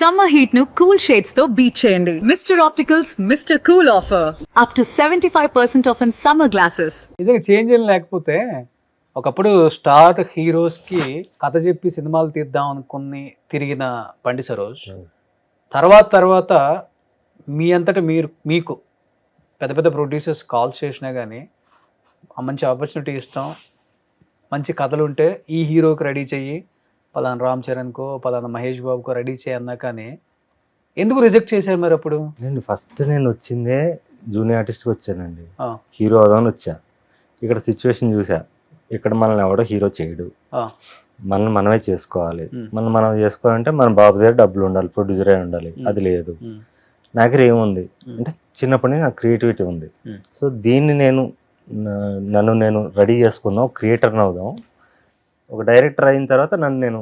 Summer heat ను cool shades తో beat చేయండి. Mister opticals mister cool offer up to 75% of in summer glasses. నిజంగా change ఏం లేకపోతే ఒకప్పుడు స్టార్ హీరోస్కి కథ చెప్పి సినిమాలు తీద్దాం అనుకుని తిరిగిన బండి సరోజ్ తర్వాత మీ అంతటా మీకు పెద్ద పెద్ద ప్రొడ్యూసర్స్ కాల్స్ చేసినా కానీ మంచి ఆపర్చునిటీ ఇస్తాం, మంచి కథలు ఉంటే ఈ హీరోకి రెడీ చెయ్యి, పలానా రామ్ చరణ్కో పలానా మహేష్ బాబుకో రెడీ చేయి అన్నా కానీ ఎందుకు రిజెక్ట్ చేశారు మరి అప్పుడు? నేను వచ్చిందే జూనియర్ ఆర్టిస్ట్కి వచ్చానండి, హీరో అవుదామని వచ్చా. ఇక్కడ సిచ్యువేషన్ చూసా, ఇక్కడ మనల్ని ఎవడో హీరో చేయడు, మనమే చేసుకోవాలి. మనం చేసుకోవాలంటే మన బాబు దగ్గర డబ్బులు ఉండాలి, ప్రొడ్యూసరే ఉండాలి. అది లేదు. నా దగ్గర ఏముంది అంటే చిన్నప్పటి నుంచి నాకు క్రియేటివిటీ ఉంది. సో దీన్ని నన్ను నేను రెడీ చేసుకుందాం, క్రియేటర్ని అవుదాం, ఒక డైరెక్టర్ అయిన తర్వాత నన్ను నేను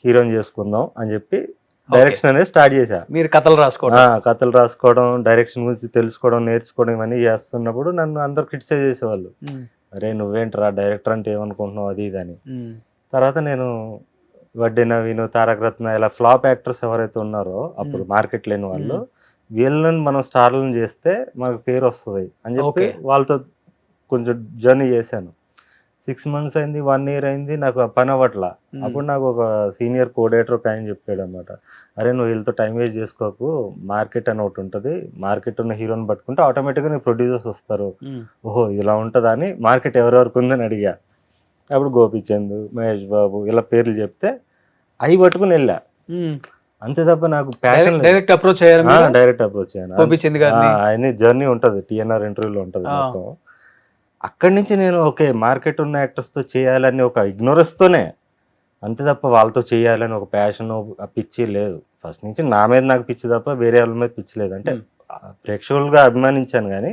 హీరోని చేసుకుందాం అని చెప్పి డైరెక్షన్ అనేది స్టార్ట్ చేశా. మీరు కథలు రాసుకోవడం, డైరెక్షన్ గురించి తెలుసుకోవడం, నేర్చుకోవడం ఇవన్నీ చేస్తున్నప్పుడు నన్ను అందరు క్రిటిసైజ్ చేసేవాళ్ళు. అరే నువ్వేంట్రా డైరెక్టర్ అంటే ఏమనుకుంటున్నావు అది ఇది అని. తర్వాత నేను వడ్డీ నవీన్, తారక రత్న ఇలా ఫ్లాప్ యాక్టర్స్ ఎవరైతే ఉన్నారో అప్పుడు మార్కెట్ లేని వాళ్ళు, వీళ్ళని మనం స్టార్లను చేస్తే మనకు పేరు వస్తుంది అని చెప్పి వాళ్ళతో కొంచెం జర్నీ చేశాను. 6 months అయింది, 1 year అయింది, నాకు పని అవ్వట్లా. అప్పుడు నాకు ఒక సీనియర్ కోఆర్డినేటర్ ఒక ఆయన చెప్పాడు అనమాట, అరే నువ్వు వీళ్ళతో టైం వేస్ట్ చేసుకోకు, మార్కెట్ అని ఒకటి ఉంటుంది, మార్కెట్ ఉన్న హీరోని పట్టుకుంటే ఆటోమేటిక్గా నీకు ప్రొడ్యూసర్స్ వస్తారు. ఓహో ఇలా ఉంటుందా అని మార్కెట్ ఎవరెవరికి ఉందని అడిగా. అప్పుడు గోపీచంద్, మహేష్ బాబు ఇలా పేర్లు చెప్తే అవి పట్టుకుని వెళ్ళా. అంతే తప్ప నాకు ప్యాషన్ డైరెక్ట్ అప్రోచ్ అయ్యాను. ఆయన జర్నీ ఉంటుంది, టీఎన్ఆర్ ఇంటర్వ్యూలో ఉంటుంది మొత్తం. అక్కడి నుంచి నేను ఓకే మార్కెట్ ఉన్న యాక్టర్స్తో చేయాలని ఒక ఇగ్నోరెన్స్తోనే, అంతే తప్ప వాళ్ళతో చేయాలని ఒక ప్యాషన్ పిచ్చి లేదు. ఫస్ట్ నుంచి నా మీద నాకు పిచ్చి తప్ప వేరే వాళ్ళ మీద పిచ్చి లేదు. అంటే ప్రేక్షకులుగా అభిమానించాను కానీ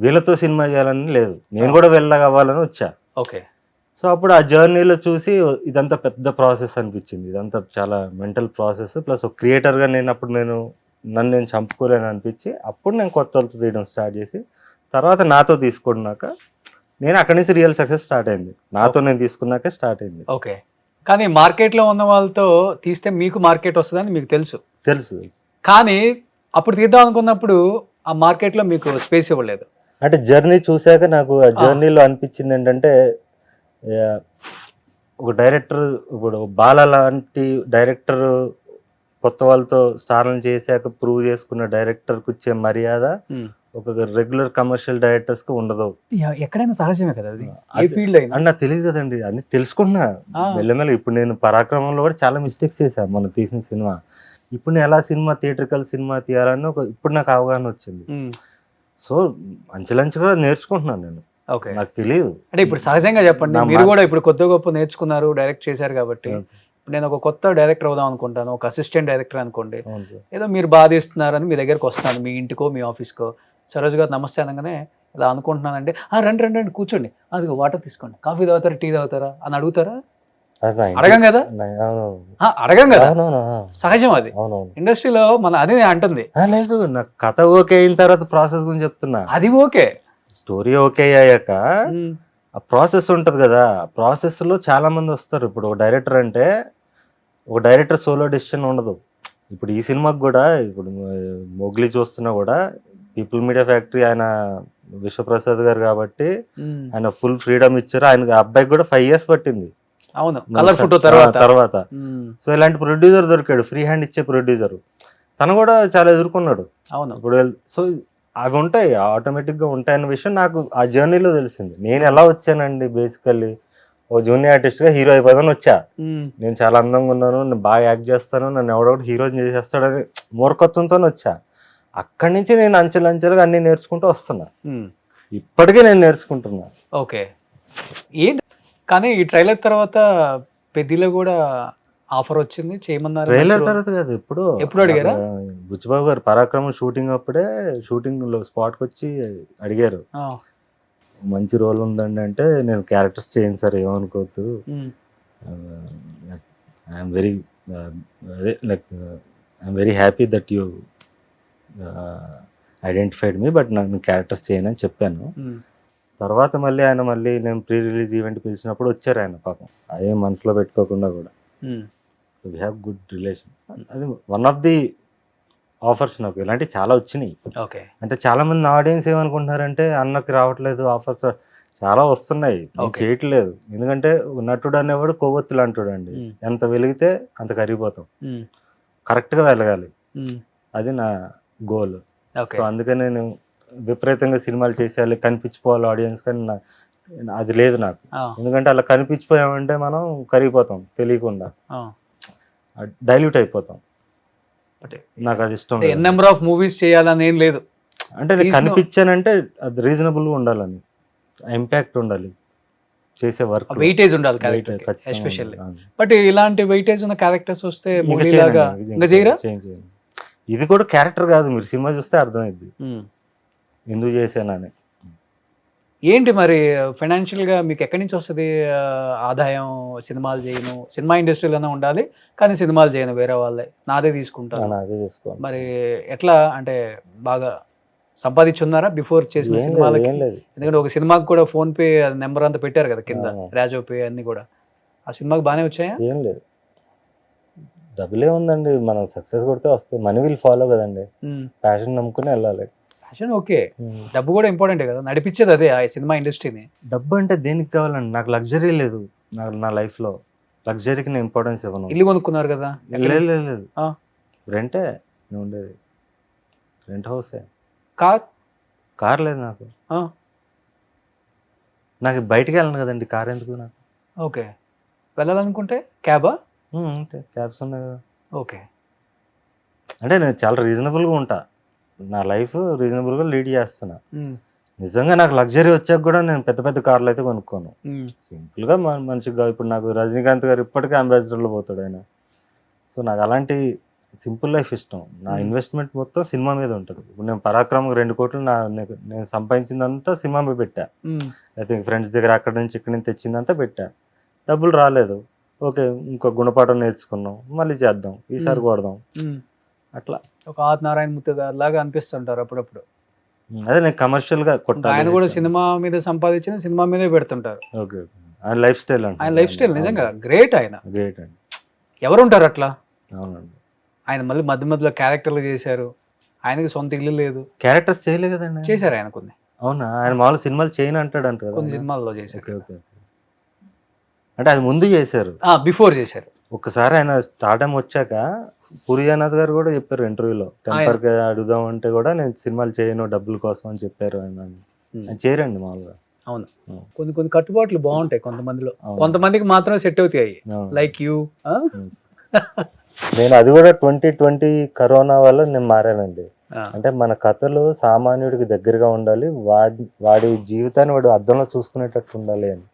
వీళ్ళతో సినిమా చేయాలని లేదు. నేను కూడా వెళ్ళగవ్వాలని వచ్చా. ఓకే. సో అప్పుడు ఆ జర్నీలో చూసి ఇదంతా పెద్ద ప్రాసెస్ అనిపించింది, ఇదంతా చాలా మెంటల్ ప్రాసెస్. ప్లస్ ఒక క్రియేటర్గా నన్ను నేను చంపుకోలేను అనిపించి అప్పుడు నేను కొత్త వాళ్ళతో తీయడం స్టార్ట్ చేసి తర్వాత నాతో తీసుకున్నాక నేను అక్కడి నుంచి రియల్ సక్సెస్ స్టార్ట్ అయింది. నాతో నేను తీసుకున్నాకే స్టార్ట్ అయింది. ఓకే. కానీ మార్కెట్లో ఉన్న వాళ్ళతో తీస్తే మీకు మార్కెట్ వస్తుందని మీకు తెలుసు కానీ అప్పుడు తీద్దాం అనుకున్నప్పుడు ఆ మార్కెట్లో మీకు స్పేస్ ఇవ్వలేదు. అంటే జర్నీ చూశాక నాకు ఆ జర్నీలో అనిపించింది ఏంటంటే, ఒక డైరెక్టర్ ఇప్పుడు బాల లాంటి డైరెక్టర్ కొత్త వాళ్ళతో స్టార్లను చేశాక ప్రూవ్ చేసుకున్న డైరెక్టర్కి వచ్చే మర్యాద ఒక రెగ్యులర్ కమర్షియల్ డైరెక్టర్స్ కి ఉండదు. ఎక్కడైనా సహజమే కదా అది, ఏ ఫీల్డ్ అయినా. అని నాకు తెలియదు కదండి, అన్ని తెలుసుకున్నా మెల్లమెల్ల. ఇప్పుడు నేను పరాక్రమంలో కూడా చాలా మిస్టేక్స్ చేశాను మనం తీసిన సినిమా. ఇప్పుడు నేను ఎలా థియేట్రికల్ సినిమా తీయాలని ఇప్పుడు నాకు అవగాహన వచ్చింది. సో అంచెలంచెగా నేర్చుకుంటున్నాను నేను. ఓకే. నాకు తెలియదు. అంటే ఇప్పుడు సహజంగా చెప్పండి, మీరు కూడా ఇప్పుడు కొద్ది గొప్ప నేర్చుకున్నారు, డైరెక్ట్ చేశారు కాబట్టి. నేను ఒక కొత్త డైరెక్టర్ అవుదాం అనుకుంటాను, ఒక అసిస్టెంట్ డైరెక్టర్ అనుకోండి, ఏదో మీరు బాధిస్తున్నారని మీ దగ్గరకు వస్తాను, మీ ఇంటికో మీ ఆఫీస్కో. సరోజ్ గారు నమస్తే అనగానే ఇలా అనుకుంటున్నానంటే రండి కూర్చోండి, అది వాటర్ తీసుకోండి, కాఫీ తాగుతారా, టీ తాగుతారా అని అడుగుతారా? అడగం కదా. సహజం అది ఇండస్ట్రీలో. అదే అంటుంది. లేదు, నాకు కథ ఓకే అయిన తర్వాత ప్రాసెస్ గురించి చెప్తున్నా. అది ఓకే, స్టోరీ ఓకే అయ్యాక ఆ ప్రాసెస్ ఉంటుంది కదా, ఆ ప్రాసెస్ లో చాలా మంది వస్తారు. ఇప్పుడు ఒక డైరెక్టర్ అంటే ఒక డైరెక్టర్ సోలో డెసిషన్ ఉండదు. ఇప్పుడు ఈ సినిమాకి కూడా ఇప్పుడు మొగ్లీ చూస్తున్నా కూడా పీపుల్ మీడియా ఫ్యాక్టరీ ఆయన విశ్వప్రసాద్ గారు కాబట్టి ఆయన ఫుల్ ఫ్రీడమ్ ఇచ్చారు. ఆయనకి అబ్బాయికి కూడా 5 years పట్టింది. అవును, కలర్ ఫోటో తర్వాత. సో ఇలాంటి ప్రొడ్యూసర్ దొరికాడు, ఫ్రీ హ్యాండ్ ఇచ్చే ప్రొడ్యూసర్. తను కూడా చాలా ఎదుర్కొన్నాడు. అవును. ఇప్పుడు సో అవి ఉంటాయి, ఆటోమేటిక్గా ఉంటాయన్న విషయం నాకు ఆ జర్నీలో తెలిసింది. నేను ఎలా వచ్చానండి, బేసికల్లీ ఓ జూనియర్ ఆర్టిస్ట్గా హీరో అయిపోదాని వచ్చా. నేను చాలా అందంగా ఉన్నాను, నేను బాగా యాక్ట్ చేస్తాను, నన్ను ఎవడొకటి హీరోని చేసేస్తాడని మూర్ఖత్వంతో వచ్చా. అక్కడి నుంచి నేను అంచెలంచెలుగా అన్ని నేర్చుకుంటూ వస్తున్నా. ఇప్పటికీ నేను నేర్చుకుంటున్నా. ఓకే. ఏంటి కానీ ఈ ట్రైలర్ తర్వాత పెద్దిలో కూడా ఆఫర్ వచ్చింది, చేయమన్నారు. ట్రైలర్ తర్వాత కాదు, ఎప్పుడు అడిగారా? బుచ్చిబాబు గారు పరాక్రమం షూటింగ్ అప్పుడే షూటింగ్ లో స్పాట్కి వచ్చి అడిగారు, మంచి రోల్ ఉందండి అంటే, నేను క్యారెక్టర్స్ చేయను సార్ ఏమనుకోవద్దు, I'm very happy that you identified me, but నేను క్యారెక్టర్స్ చేయను అని చెప్పాను. తర్వాత మళ్ళీ నేను ప్రీ రిలీజ్ ఈవెంట్ పిలిచినప్పుడు వచ్చారు ఆయన. పాపం అదే మనసులో పెట్టుకోకుండా కూడా వీ హ్యావ్ గుడ్ రిలేషన్. అది వన్ ఆఫ్ ది ఆఫర్స్ నాకు. ఇలాంటివి చాలా వచ్చినాయి. ఓకే. అంటే చాలా మంది నా ఆడియన్స్ ఏమనుకుంటున్నారంటే అన్నకి రావట్లేదు ఆఫర్స్, చాలా వస్తున్నాయి, నేను Okay. చేయట్లేదు. ఎందుకంటే నటుడు అనేవాడు కొవ్వొత్తులు అంటాడండి, ఎంత వెలిగితే అంత కరిగిపోతాం. కరెక్ట్గా వెలగాలి, అది నా గోల్. ఓకే. సో అందుకని నేను విపరీతంగా సినిమాలు చేసేయాలి, కనిపించిపోవాలి ఆడియన్స్, కానీ అది లేదు నాకు. ఎందుకంటే అలా కనిపించిపోయామంటే మనం కరిగిపోతాం తెలియకుండా, డైల్యూట్ అయిపోతాం. నాకు అది ఇష్టం లేదు. నెంబర్ ఆఫ్ మూవీస్ చేయాలని ఏం లేదు. అంటే నేను కనిపించానంటే అది రీజనబుల్గా ఉండాలని, ఇంపాక్ట్ ఉండాలి చేసే వర్క్, వెయిటేజ్ ఉండాలి క్యారెక్టర్ ఎస్పెషల్లీ. బట్ ఇలాంటి వెయిటేజ్ ఉన్న క్యారెక్టర్స్ వస్తే మూవీ లాగా ఇంకా చేయరా? ఇది కూడా క్యారెక్టర్ కాదు, మీరు సినిమా చూస్తే అర్థమైంది ఎందుకు చేశానని. ఏంటి మరి ఫైనాన్షియల్ గా మీకు ఎక్కడి నుంచి వస్తుంది ఆదాయం? సినిమాలు చేయను, సినిమా ఇండస్ట్రీలోనే ఉండాలి కానీ సినిమాలు చేయను, వేరే వాళ్ళే నాదే తీసుకుంటాను. అదే చేసుకోండి. మరి ఎట్లా అంటే బాగా సంపాదించున్నారా బిఫోర్ చేసిన సినిమాలకి? ఏం లేదు. ఎందుకంటే ఒక సినిమాకి కూడా ఫోన్ పే నెంబర్ అంతా పెట్టారు కదా కింద, రాజో పే అన్ని కూడా. ఆ సినిమాకి బాగానే వచ్చాయా? ఏం లేదు, డబ్బులే ఉందండి, మనం సక్సెస్ కొడితే వస్తాయి. మనీ విల్ ఫాలో కదండి, ప్యాషన్ నమ్ముకుని వెళ్ళాలి. ఫ్యాషన్ ఓకే, డబ్బు కూడా ఇంపార్టెంట్ కదా, నడిపించేది అదే ఆ సినిమా ఇండస్ట్రీని. డబ్బు అంటే దేనికి కావాలండి? నాకు లగ్జరీ లేదు, నా లైఫ్లో లగ్జరీకి నేను ఇంపార్టెన్స్ ఇవ్వను. ఇల్లు కొనుక్కున్నారు కదా? లేదు, రెంటే నేను ఉండేది, రెంట్ హౌసే. కార్ లేదు నాకు. నాకు బయటికి వెళ్ళను కదండి, కార్ ఎందుకు నాకు? ఓకే, వెళ్ళాలనుకుంటే క్యాబా? అంతే, క్యాబ్స్ ఉన్నాయి కదా. ఓకే, అంటే నేను చాలా రీజనబుల్గా ఉంటా, నా లైఫ్ రీజనబుల్గా లీడ్ చేస్తున్నా. నిజంగా నాకు లగ్జరీ వచ్చాక కూడా నేను పెద్ద పెద్ద కార్లు అయితే కొనుక్కోను, సింపుల్గా మనిషిగా. ఇప్పుడు నాకు రజనీకాంత్ గారు ఇప్పటికీ అంబాసిడర్లో పోతాడు ఆయన. సో నాకు అలాంటి సింపుల్ లైఫ్ ఇష్టం. నా ఇన్వెస్ట్మెంట్ మొత్తం సినిమా మీద ఉంటుంది. ఇప్పుడు నేను పరాక్రమం 2 కోట్లు నేను సంపాదించిందంతా సినిమా మీద పెట్టా. అయితే ఫ్రెండ్స్ దగ్గర అక్కడి నుంచి ఇక్కడి నుంచి తెచ్చిందంతా పెట్టా, డబ్బులు రాలేదు. ఓకే, ఇంకో గుణపాఠం నేర్చుకున్నాం, మళ్ళీ చేద్దాం, ఈసారి కొడదాం. అట్లా ఒక ఆది నారాయణ మూర్తి గారు లాగా అనిపిస్తుంటారు అప్పుడప్పుడు. అదే నేను కమర్షియల్గా కొట్టాను. ఆయన కూడా సినిమా మీద సంపాదించిన సినిమా మీదే పెడుతుంటారు. ఓకే, ఆయన లైఫ్ స్టైల్ అంటే, ఆయన లైఫ్ స్టైల్ నిజంగా గ్రేట్. ఆయన గ్రేట్ అండి. ఎవరు ఉంటారు అట్లా? అవునండి. ఆయన మళ్ళీ మధ్యలో క్యారెక్టర్లు చేశారు, ఆయనకి సొంత ఇల్లు లేదు. క్యారెక్టర్స్ చేయలేదు కదండి. చేశారు ఆయన కొన్ని. అవునా? ఆయన మామూలు సినిమాలు చేయను అంటాడు అంటారు, కొన్ని సినిమాల్లో చేశారు. ఓకే, అంటే అది ముందు చేశారు, బిఫోర్ చేశారు. ఒకసారి ఆయన స్టార్టమ్ వచ్చాక పూరి జగన్నాథ్ గారు కూడా చెప్పారు ఇంటర్వ్యూలో, టెంపర్గా అడుగుదాం అంటే కూడా నేను సినిమాలు చేయను డబ్బుల కోసం అని చెప్పారు. ఆయన చేయరండి మామూలుగా. అవును, కొన్ని కట్టుబాట్లు బాగుంటాయి కొంతమందిలో, కొంతమందికి మాత్రం సెట్ అవుతాయి. Like you. నేను అది కూడా 2020 కరోనా వల్ల నేను మారానండి. అంటే మన కథలు సామాన్యుడికి దగ్గరగా ఉండాలి, వాడి జీవితాన్ని వాడు అద్దంలో చూసుకునేటట్టు ఉండాలి అని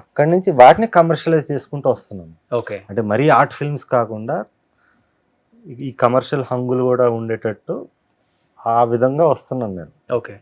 అక్కడి నుంచి వాటిని కమర్షియలైజ్ చేసుకుంటూ వస్తున్నాను. ఓకే, అంటే మరీ ఆర్ట్ ఫిల్మ్స్ కాకుండా ఈ కమర్షియల్ హంగులు కూడా ఉండేటట్టు ఆ విధంగా వస్తున్నాను నేను. ఓకే.